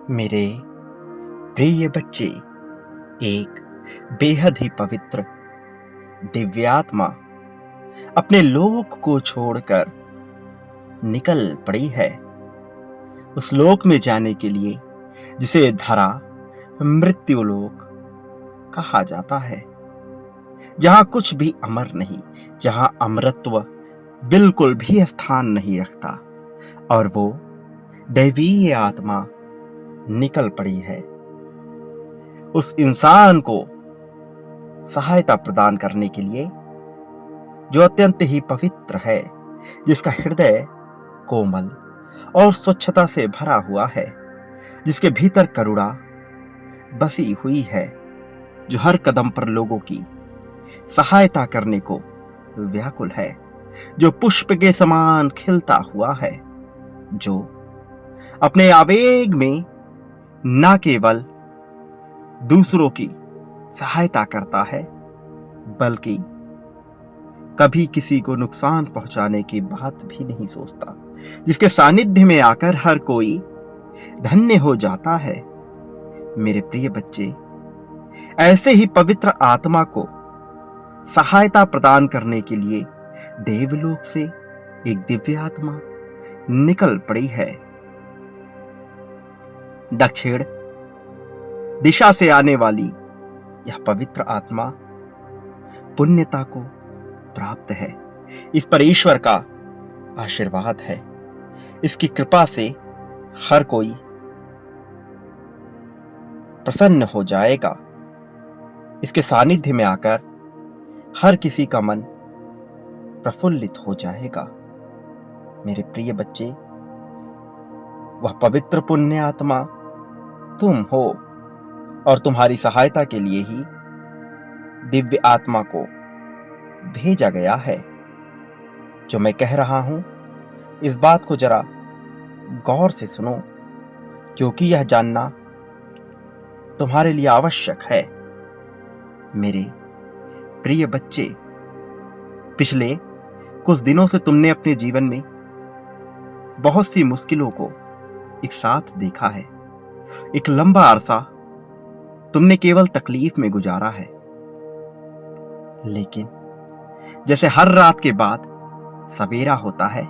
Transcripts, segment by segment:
मेरे प्रिय बच्चे, एक बेहद ही पवित्र दिव्यात्मा अपने लोक को छोड़कर निकल पड़ी है उस लोक में जाने के लिए जिसे धरा मृत्यु लोक कहा जाता है, जहां कुछ भी अमर नहीं, जहां अमरत्व बिल्कुल भी स्थान नहीं रखता। और वो दैवीय आत्मा निकल पड़ी है उस इंसान को सहायता प्रदान करने के लिए जो अत्यंत ही पवित्र है, जिसका हृदय कोमल और स्वच्छता से भरा हुआ है, जिसके भीतर करुणा बसी हुई है, जो हर कदम पर लोगों की सहायता करने को व्याकुल है, जो पुष्प के समान खिलता हुआ है, जो अपने आवेग में न केवल दूसरों की सहायता करता है बल्कि कभी किसी को नुकसान पहुंचाने की बात भी नहीं सोचता, जिसके सानिध्य में आकर हर कोई धन्य हो जाता है। मेरे प्रिय बच्चे, ऐसे ही पवित्र आत्मा को सहायता प्रदान करने के लिए देवलोक से एक दिव्य आत्मा निकल पड़ी है। दक्षिण दिशा से आने वाली यह पवित्र आत्मा पुण्यता को प्राप्त है। इस पर ईश्वर का आशीर्वाद है। इसकी कृपा से हर कोई प्रसन्न हो जाएगा। इसके सानिध्य में आकर हर किसी का मन प्रफुल्लित हो जाएगा। मेरे प्रिय बच्चे, वह पवित्र पुण्य आत्मा तुम हो और तुम्हारी सहायता के लिए ही दिव्य आत्मा को भेजा गया है। जो मैं कह रहा हूं, इस बात को जरा गौर से सुनो, क्योंकि यह जानना तुम्हारे लिए आवश्यक है। मेरे प्रिय बच्चे, पिछले कुछ दिनों से तुमने अपने जीवन में बहुत सी मुश्किलों को एक साथ देखा है। एक लंबा अरसा तुमने केवल तकलीफ में गुजारा है, लेकिन जैसे हर रात के बाद सवेरा होता है,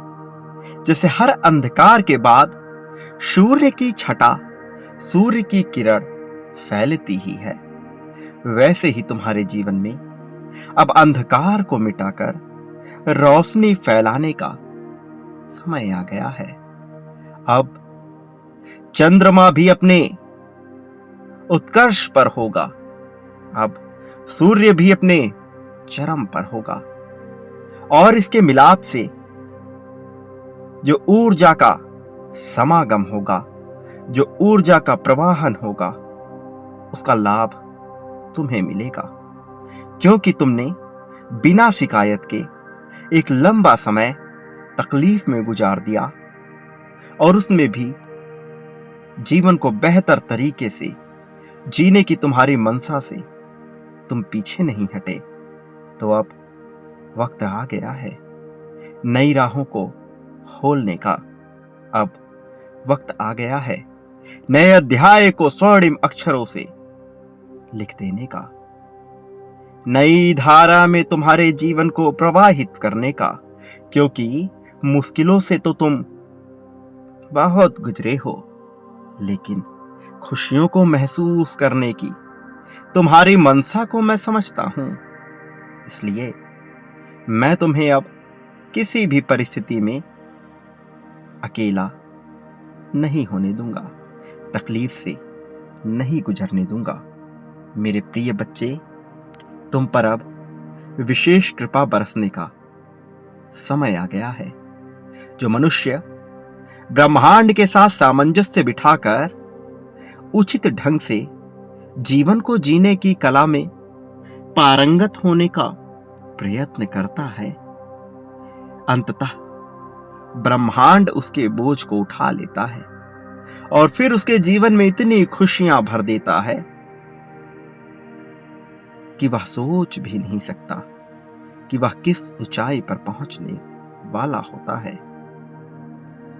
जैसे हर अंधकार के बाद सूर्य की छटा, सूर्य की किरण फैलती ही है, वैसे ही तुम्हारे जीवन में अब अंधकार को मिटाकर रोशनी फैलाने का समय आ गया है। अब चंद्रमा भी अपने उत्कर्ष पर होगा। अब सूर्य भी अपने चरम पर होगा और इसके मिलाप से जो ऊर्जा का समागम होगा, जो ऊर्जा का प्रवाहन होगा, उसका लाभ तुम्हें मिलेगा, क्योंकि तुमने बिना शिकायत के एक लंबा समय तकलीफ में गुजार दिया और उसमें भी जीवन को बेहतर तरीके से जीने की तुम्हारी मनसा से तुम पीछे नहीं हटे। तो अब वक्त आ गया है नई राहों को खोलने का। अब वक्त आ गया है नए अध्याय को स्वर्णिम अक्षरों से लिख देने का, नई धारा में तुम्हारे जीवन को प्रवाहित करने का, क्योंकि मुश्किलों से तो तुम बहुत गुजरे हो, लेकिन खुशियों को महसूस करने की तुम्हारी मनसा को मैं समझता हूं। इसलिए मैं तुम्हें अब किसी भी परिस्थिति में अकेला नहीं होने दूंगा, तकलीफ से नहीं गुजरने दूंगा। मेरे प्रिय बच्चे, तुम पर अब विशेष कृपा बरसने का समय आ गया है। जो मनुष्य ब्रह्मांड के साथ सामंजस्य बिठाकर उचित ढंग से जीवन को जीने की कला में पारंगत होने का प्रयत्न करता है, अंततः ब्रह्मांड उसके बोझ को उठा लेता है और फिर उसके जीवन में इतनी खुशियां भर देता है कि वह सोच भी नहीं सकता कि वह किस ऊंचाई पर पहुंचने वाला होता है।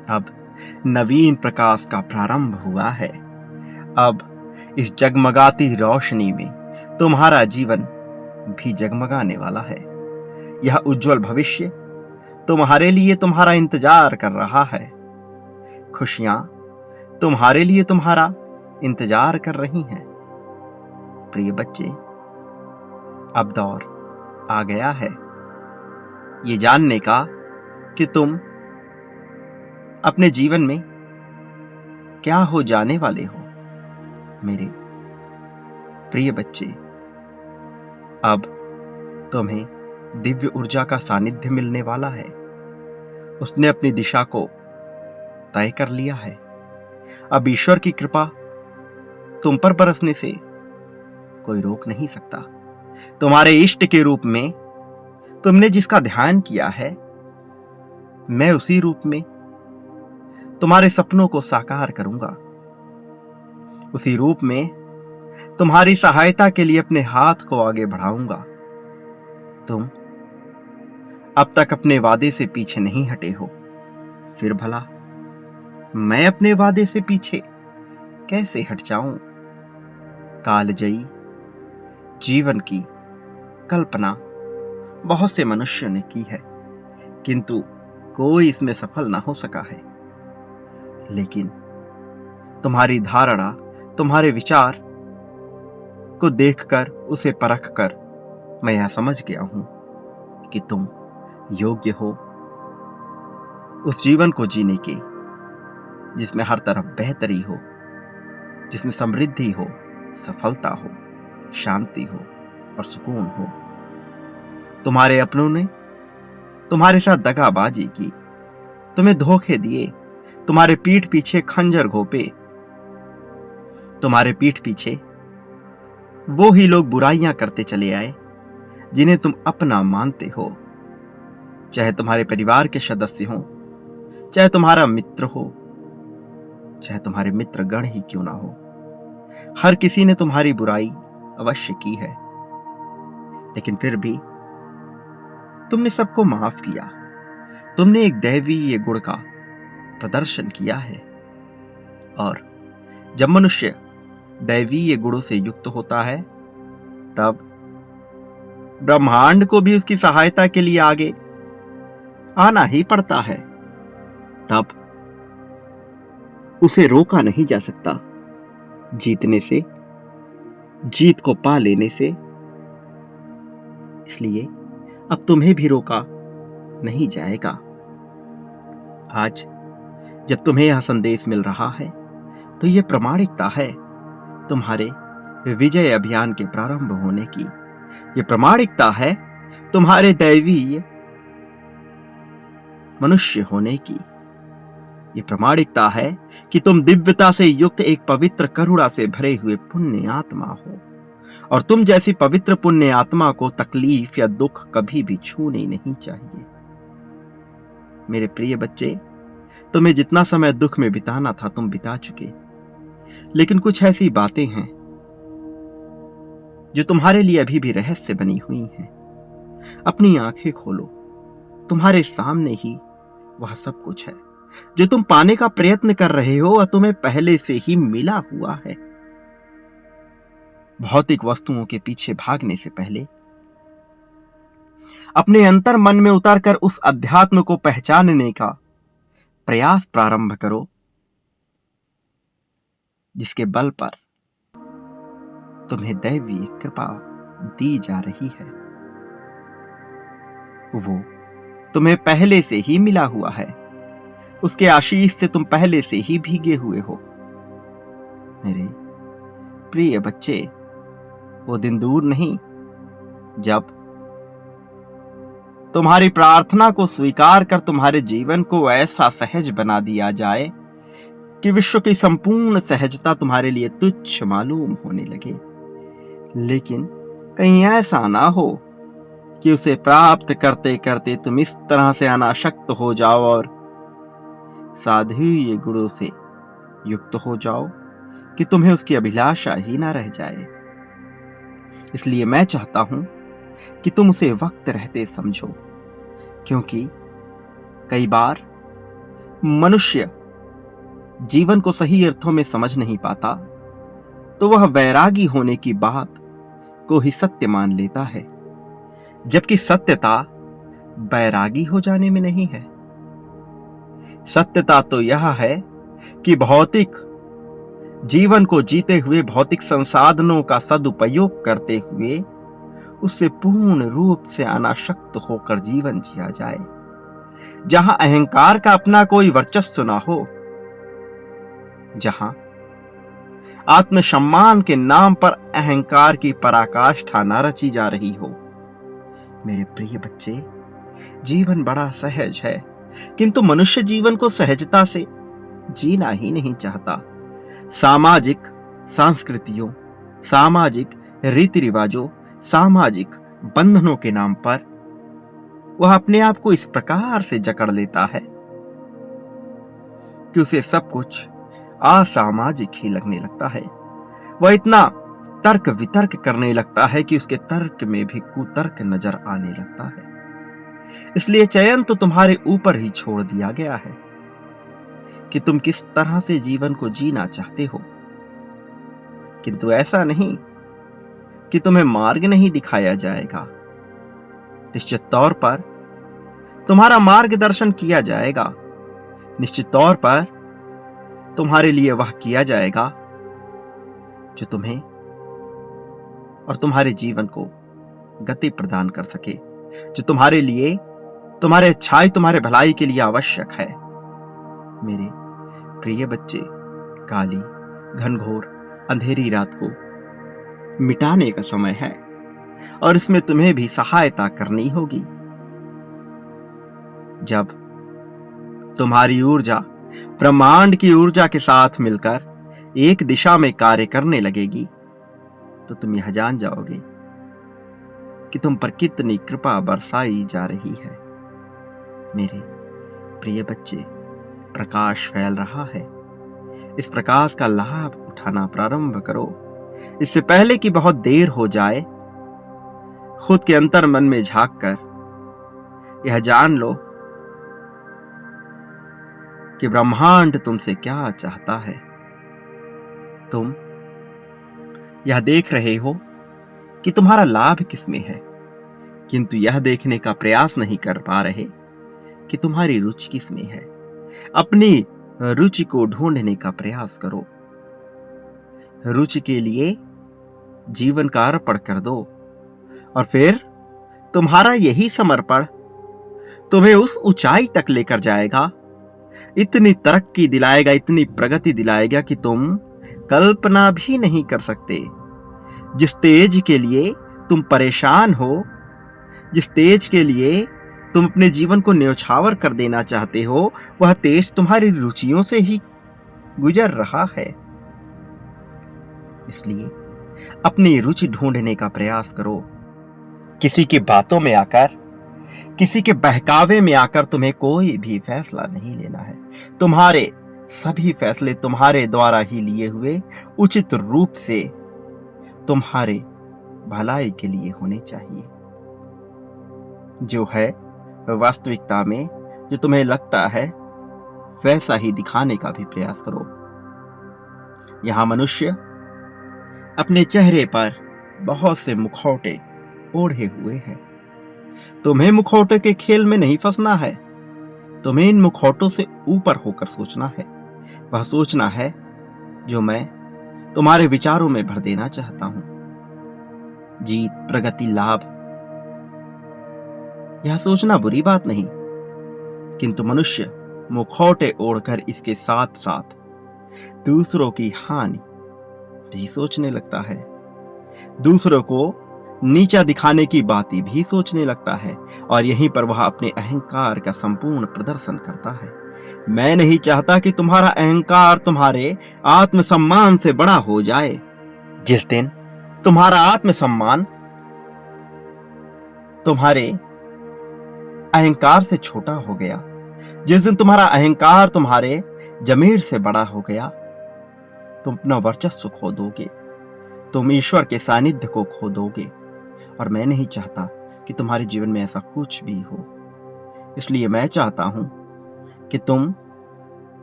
अब नवीन प्रकाश का प्रारंभ हुआ है। अब इस जगमगाती रोशनी में तुम्हारा जीवन भी जगमगाने वाला है। यह उज्जवल भविष्य तुम्हारे लिए तुम्हारा इंतजार कर रहा है। खुशियां तुम्हारे लिए तुम्हारा इंतजार कर रही हैं। प्रिय बच्चे, अब दौर आ गया है ये जानने का कि तुम अपने जीवन में क्या हो जाने वाले हो। मेरे प्रिय बच्चे, अब तुम्हें दिव्य ऊर्जा का सानिध्य मिलने वाला है। उसने अपनी दिशा को तय कर लिया है। अब ईश्वर की कृपा तुम पर बरसने से कोई रोक नहीं सकता। तुम्हारे इष्ट के रूप में तुमने जिसका ध्यान किया है, मैं उसी रूप में तुम्हारे सपनों को साकार करूंगा। उसी रूप में तुम्हारी सहायता के लिए अपने हाथ को आगे बढ़ाऊंगा। तुम अब तक अपने वादे से पीछे नहीं हटे हो, फिर भला मैं अपने वादे से पीछे कैसे हट जाऊं। कालजयी जीवन की कल्पना बहुत से मनुष्यों ने की है, किंतु कोई इसमें सफल ना हो सका है। लेकिन तुम्हारी धारणा, तुम्हारे विचार को देखकर, उसे परखकर मैं यह समझ गया हूं कि तुम योग्य हो उस जीवन को जीने के जिसमें हर तरफ बेहतरी हो, जिसमें समृद्धि हो, सफलता हो, शांति हो और सुकून हो। तुम्हारे अपनों ने तुम्हारे साथ दगाबाजी की, तुम्हें धोखे दिए, तुम्हारे पीठ पीछे खंजर घोंपे। तुम्हारे पीठ पीछे वो ही लोग बुराइयां करते चले आए जिन्हें तुम अपना मानते हो, चाहे तुम्हारे परिवार के सदस्य हो, चाहे तुम्हारा मित्र हो, चाहे तुम्हारे मित्र गण ही क्यों ना हो। हर किसी ने तुम्हारी बुराई अवश्य की है, लेकिन फिर भी तुमने सबको माफ किया। तुमने एक दैवीय गुण का प्रदर्शन किया है। और जब मनुष्य दैवीय गुणों से युक्त होता है, तब ब्रह्मांड को भी उसकी सहायता के लिए आगे आना ही पड़ता है। तब उसे रोका नहीं जा सकता। जीतने से, जीत को पा लेने से। इसलिए अब तुम्हें भी रोका नहीं जाएगा। आज जब तुम्हें यह संदेश मिल रहा है, तो यह प्रामाणिकता है तुम्हारे विजय अभियान के प्रारंभ होने की। यह प्रामाणिकता है तुम्हारे दैवीय मनुष्य होने की। यह प्रामाणिकता है कि तुम दिव्यता से युक्त एक पवित्र करुणा से भरे हुए पुण्य आत्मा हो, और तुम जैसी पवित्र पुण्य आत्मा को तकलीफ या दुख कभी भी छूने नहीं चाहिए। मेरे प्रिय बच्चे, तुम्हें जितना समय दुख में बिताना था तुम बिता चुके, लेकिन कुछ ऐसी बातें हैं जो तुम्हारे लिए अभी भी रहस्य बनी हुई हैं। अपनी आंखें खोलो, तुम्हारे सामने ही वह सब कुछ है जो तुम पाने का प्रयत्न कर रहे हो और तुम्हें पहले से ही मिला हुआ है। भौतिक वस्तुओं के पीछे भागने से पहले अपने अंतर मन में उतरकर उस अध्यात्म को पहचानने का प्रयास प्रारंभ करो, जिसके बल पर तुम्हें दैवीय कृपा दी जा रही है। वो तुम्हें पहले से ही मिला हुआ है। उसके आशीष से तुम पहले से ही भीगे हुए हो। मेरे प्रिय बच्चे, वो दिन दूर नहीं जब तुम्हारी प्रार्थना को स्वीकार कर तुम्हारे जीवन को ऐसा सहज बना दिया जाए कि विश्व की संपूर्ण सहजता तुम्हारे लिए तुच्छ मालूम होने लगे। लेकिन कहीं ऐसा ना हो कि उसे प्राप्त करते करते तुम इस तरह से अनासक्त हो जाओ और साधुय गुणों से युक्त हो जाओ कि तुम्हें उसकी अभिलाषा ही ना रह जाए। इसलिए मैं चाहता हूं कि तुम उसे वक्त रहते समझो, क्योंकि कई बार मनुष्य जीवन को सही अर्थों में समझ नहीं पाता तो वह वैरागी होने की बात को ही सत्य मान लेता है, जबकि सत्यता बैरागी हो जाने में नहीं है। सत्यता तो यह है कि भौतिक जीवन को जीते हुए भौतिक संसाधनों का सदुपयोग करते हुए उससे पूर्ण रूप से अनासक्त होकर जीवन जिया जाए, जहां अहंकार का अपना कोई वर्चस्व ना हो, जहां आत्मसम्मान के नाम पर अहंकार की पराकाष्ठा न रची जा रही हो। मेरे प्रिय बच्चे, जीवन बड़ा सहज है, किंतु मनुष्य जीवन को सहजता से जीना ही नहीं चाहता। सामाजिक संस्कृतियों, सामाजिक रीति रिवाजों, सामाजिक बंधनों के नाम पर वह अपने आप को इस प्रकार से जकड़ लेता है कि उसे सब कुछ असामाजिक ही लगने लगता है। वह इतना तर्क वितर्क करने लगता है कि उसके तर्क में भी कुतर्क नजर आने लगता है। इसलिए चयन तो तुम्हारे ऊपर ही छोड़ दिया गया है कि तुम किस तरह से जीवन को जीना चाहते हो, किंतु ऐसा नहीं कि तुम्हें मार्ग नहीं दिखाया जाएगा। निश्चित तौर पर तुम्हारा मार्गदर्शन किया जाएगा। निश्चित तौर पर तुम्हारे लिए वह किया जाएगा जो तुम्हें और तुम्हारे जीवन को गति प्रदान कर सके, जो तुम्हारे लिए, तुम्हारे अच्छाई, तुम्हारे भलाई के लिए आवश्यक है। मेरे प्रिय बच्चे, काली घनघोर अंधेरी रात को मिटाने का समय है और इसमें तुम्हें भी सहायता करनी होगी। जब तुम्हारी ऊर्जा ब्रह्मांड की ऊर्जा के साथ मिलकर एक दिशा में कार्य करने लगेगी, तो तुम यह जान जाओगे कि तुम पर कितनी कृपा बरसाई जा रही है। मेरे प्रिय बच्चे, प्रकाश फैल रहा है। इस प्रकाश का लाभ उठाना प्रारंभ करो, इससे पहले कि बहुत देर हो जाए। खुद के अंतर मन में झांक कर यह जान लो कि ब्रह्मांड तुमसे क्या चाहता है। तुम यह देख रहे हो कि तुम्हारा लाभ किसमें है, किंतु यह देखने का प्रयास नहीं कर पा रहे कि तुम्हारी रुचि किसमें है। अपनी रुचि को ढूंढने का प्रयास करो। रुचि के लिए जीवन का अर्पण कर दो और फिर तुम्हारा यही समर्पण तुम्हें उस ऊंचाई तक लेकर जाएगा, इतनी तरक्की दिलाएगा, इतनी प्रगति दिलाएगा कि तुम कल्पना भी नहीं कर सकते। जिस तेज के लिए तुम परेशान हो, जिस तेज के लिए तुम अपने जीवन को न्यौछावर कर देना चाहते हो, वह तेज तुम्हारी रुचियों से ही गुजर रहा है। इसलिए अपनी रुचि ढूंढने का प्रयास करो। किसी की बातों में आकर, किसी के बहकावे में आकर तुम्हें कोई भी फैसला नहीं लेना है। तुम्हारे सभी फैसले तुम्हारे द्वारा ही लिए हुए उचित रूप से तुम्हारे भलाई के लिए होने चाहिए। जो है वास्तविकता में जो तुम्हें लगता है वैसा ही दिखाने का भी प्रयास करो। यहां मनुष्य अपने चेहरे पर बहुत से मुखौटे ओढ़े हुए हैं। तुम्हें मुखौटे के खेल में नहीं फंसना है। तुम्हें इन मुखौटों से ऊपर होकर सोचना है। वह सोचना है जो मैं तुम्हारे विचारों में भर देना चाहता हूं। जीत, प्रगति, लाभ, यह सोचना बुरी बात नहीं, किंतु मनुष्य मुखौटे ओढ़कर इसके साथ साथ दूसरों की हानि भी सोचने लगता है। दूसरों को नीचा दिखाने की बातें भी सोचने लगता है और यहीं पर वह अपने अहंकार का संपूर्ण प्रदर्शन करता है। मैं नहीं चाहता कि तुम्हारा अहंकार तुम्हारे आत्मसम्मान से बड़ा हो जाए। जिस दिन तुम्हारा आत्मसम्मान तुम्हारे अहंकार से छोटा हो गया, जिस दिन तुम्हारा अहंकार तुम्हारे जमीर से बड़ा हो गया, तुम अपना वर्चस्व खो दोगे, तुम ईश्वर के सानिध्य को खो दोगे। और मैं नहीं चाहता कि तुम्हारे जीवन में ऐसा कुछ भी हो। इसलिए मैं चाहता हूं कि तुम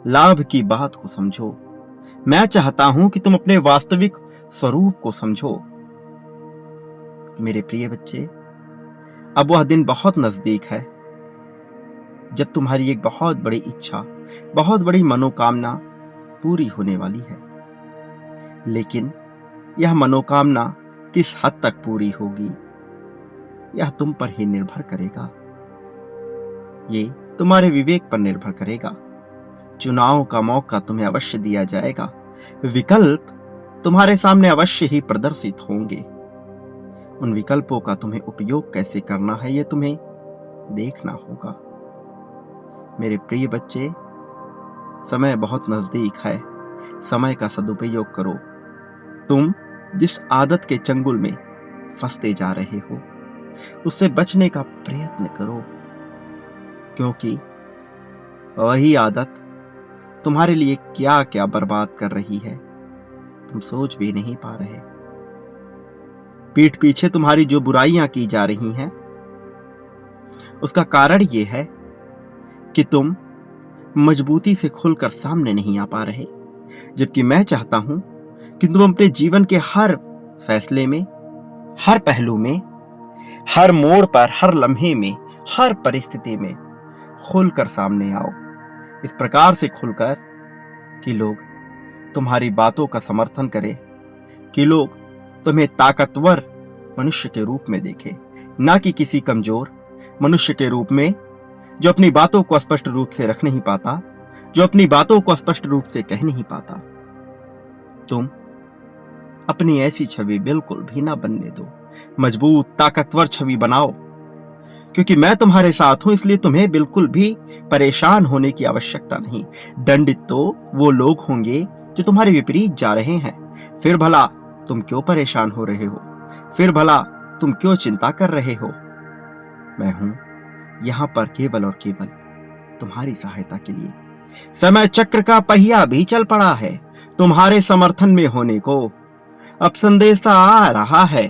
लाभ की बात को समझो, मैं चाहता हूं कि तुम अपने वास्तविक स्वरूप को समझो। मेरे प्रिय बच्चे, अब वह दिन बहुत नजदीक है जब तुम्हारी एक बहुत बड़ी इच्छा, बहुत बड़ी मनोकामना पूरी होने वाली है। लेकिन यह मनोकामना किस हद तक पूरी होगी, यह तुम पर ही निर्भर करेगा। ये तुम्हारे विवेक पर निर्भर करेगा। चुनाव का मौका तुम्हें अवश्य दिया जाएगा। विकल्प तुम्हारे सामने अवश्य ही प्रदर्शित होंगे। उन विकल्पों का तुम्हें उपयोग कैसे करना है, यह तुम्हें देखना होगा। मेरे प्रिय बच्चे, समय बहुत नजदीक है। समय का सदुपयोग करो। तुम जिस आदत के चंगुल में फंसते जा रहे हो, उससे बचने का प्रयत्न करो, क्योंकि वही आदत तुम्हारे लिए क्या क्या बर्बाद कर रही है, तुम सोच भी नहीं पा रहे। पीठ पीछे तुम्हारी जो बुराइयां की जा रही हैं, उसका कारण यह है कि तुम मजबूती से खुलकर सामने नहीं आ पा रहे। जबकि मैं चाहता हूं कि तुम अपने जीवन के हर फैसले में, हर पहलू में, हर मोड़ पर, हर लम्हे में, हर परिस्थिति में खुलकर सामने आओ। इस प्रकार से खुलकर कि लोग तुम्हारी बातों का समर्थन करें, कि लोग तुम्हें ताकतवर मनुष्य के रूप में देखें, ना कि किसी कमजोर मनुष्य के रूप में जो अपनी बातों को स्पष्ट रूप से रख नहीं पाता, जो अपनी बातों को स्पष्ट रूप से कह नहीं पाता। तुम अपनी ऐसी छवि बिल्कुल भी ना बनने दो। मजबूत, ताकतवर छवि बनाओ, क्योंकि मैं तुम्हारे साथ हूं। इसलिए तुम्हें बिल्कुल भी परेशान होने की आवश्यकता नहीं। दंडित तो वो लोग होंगे जो तुम्हारे विपरीत जा रहे हैं। फिर भला तुम क्यों परेशान हो रहे हो? फिर भला तुम क्यों चिंता कर रहे हो? मैं हूं यहां पर केवल और केवल तुम्हारी सहायता के लिए। समय चक्र का पहिया भी चल पड़ा है तुम्हारे समर्थन में होने को। अब संदेशा आ रहा है,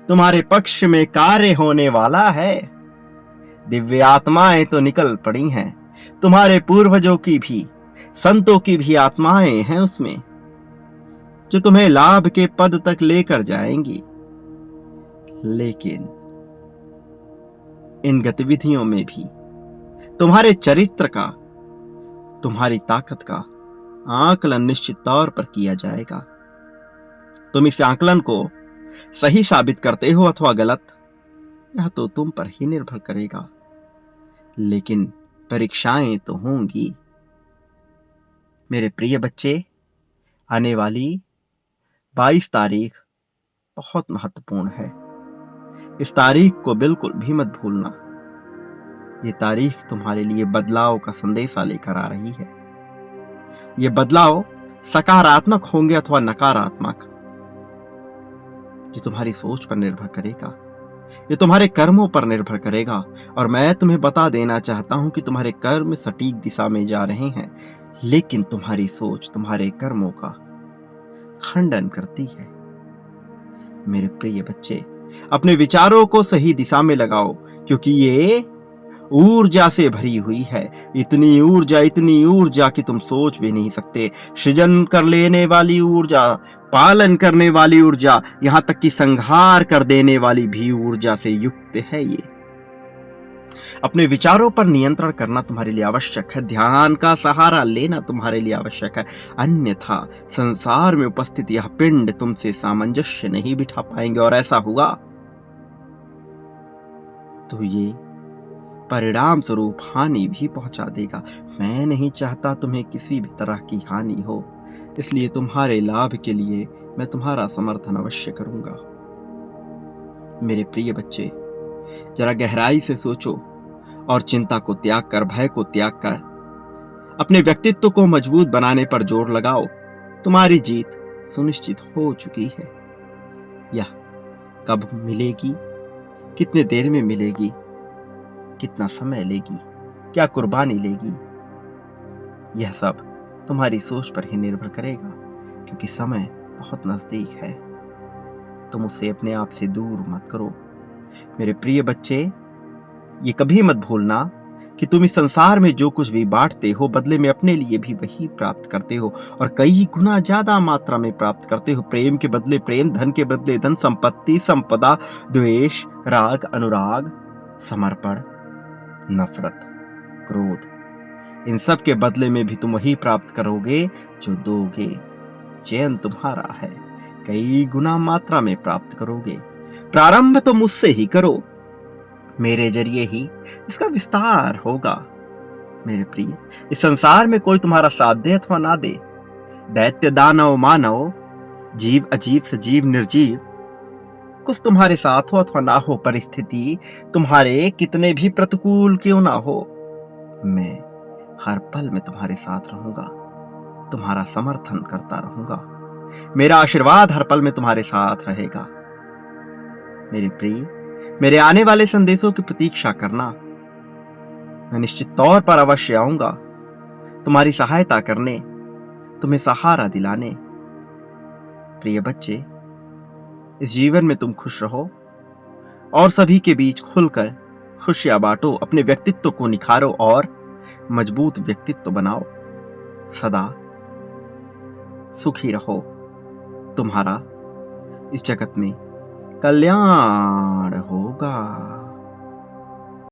तुम्हारे पक्ष में कार्य होने वाला है। दिव्य आत्माएं तो निकल पड़ी हैं, तुम्हारे पूर्वजों की भी, संतों की भी आत्माएं हैं उसमें, जो तुम्हें लाभ के पद तक लेकर जाएंगी। लेकिन इन गतिविधियों में भी तुम्हारे चरित्र का, तुम्हारी ताकत का आकलन निश्चित तौर पर किया जाएगा। तुम इस आकलन को सही साबित करते हो अथवा गलत, यह तो तुम पर ही निर्भर करेगा। लेकिन परीक्षाएं तो होंगी। मेरे प्रिय बच्चे, आने वाली 22 तारीख बहुत महत्वपूर्ण है। इस तारीख को बिल्कुल भी मत भूलना। ये तारीख तुम्हारे लिए बदलाव का संदेशा लेकर आ रही है। ये बदलाव सकारात्मक होंगे अथवा नकारात्मक, ये तुम्हारी सोच पर निर्भर करेगा, ये तुम्हारे कर्मों पर निर्भर करेगा। और मैं तुम्हें बता देना चाहता हूं कि तुम्हारे कर्म सटीक दिशा में जा रहे हैं, लेकिन तुम्हारी सोच तुम्हारे कर्मों का खंडन करती है। मेरे प्रिय बच्चे, अपने विचारों को सही दिशा में लगाओ, क्योंकि ये ऊर्जा से भरी हुई है। इतनी ऊर्जा कि तुम सोच भी नहीं सकते। सृजन कर लेने वाली ऊर्जा, पालन करने वाली ऊर्जा, यहां तक कि संहार कर देने वाली भी ऊर्जा से युक्त है ये। अपने विचारों पर नियंत्रण करना तुम्हारे लिए आवश्यक है। ध्यान का सहारा लेना तुम्हारे लिए आवश्यक है। अन्यथा संसार में उपस्थित यह पिंड तुमसे सामंजस्य नहीं बिठा पाएंगे, और ऐसा हुआ तो ये परिणाम स्वरूप हानि भी पहुंचा देगा। मैं नहीं चाहता तुम्हें किसी भी तरह की हानि हो, इसलिए तुम्हारे लाभ के लिए मैं तुम्हारा समर्थन अवश्य करूंगा। मेरे प्रिय बच्चे, जरा गहराई से सोचो और चिंता को त्याग कर, भय को त्याग कर अपने व्यक्तित्व को मजबूत बनाने पर जोर लगाओ। तुम्हारी जीत सुनिश्चित हो चुकी है। यह कब मिलेगी, कितने देर में मिलेगी, कितना समय लेगी, क्या कुर्बानी लेगी, यह सब तुम्हारी सोच पर ही निर्भर करेगा, क्योंकि समय बहुत नजदीक है। तुम उसे अपने आप से दूर मत करो। मेरे प्रिय बच्चे, ये कभी मत भूलना कि तुम इस संसार में जो कुछ भी बांटते हो बदले में अपने लिए भी वही प्राप्त करते हो, और कई गुना ज्यादा मात्रा में प्राप्त करते हो। प्रेम के बदले प्रेम, धन के बदले धन, संपत्ति, संपदा, द्वेष, राग, अनुराग, समर्पण, नफरत, क्रोध, इन सब के बदले में भी तुम वही प्राप्त करोगे जो दोगे। चयन तुम्हारा है, कई गुना मात्रा में प्राप्त करोगे। प्रारंभ तो मुझसे ही करो, मेरे जरिए ही इसका विस्तार होगा। मेरे प्रिय, इस संसार में कोई तुम्हारा साथ दे अथवा ना दे, दैत्य, दानव, मानव, जीव, अजीव, सजीव, निर्जीव, कुछ तुम्हारे साथ हो अथवा ना हो, परिस्थिति तुम्हारे कितने भी प्रतिकूल क्यों ना हो, मैं हर पल में तुम्हारे साथ रहूंगा, तुम्हारा समर्थन करता रहूंगा। मेरा आशीर्वाद हर पल में तुम्हारे साथ रहेगा। मेरे प्रिय, मेरे आने वाले संदेशों की प्रतीक्षा करना। मैं निश्चित तौर पर अवश्य आऊंगा तुम्हारी सहायता करने, तुम्हें सहारा दिलाने। प्रिय बच्चे, इस जीवन में तुम खुश रहो और सभी के बीच खुलकर खुशियां बांटो। अपने व्यक्तित्व को निखारो और मजबूत व्यक्तित्व बनाओ। सदा सुखी रहो। तुम्हारा इस जगत में कल्याण होगा।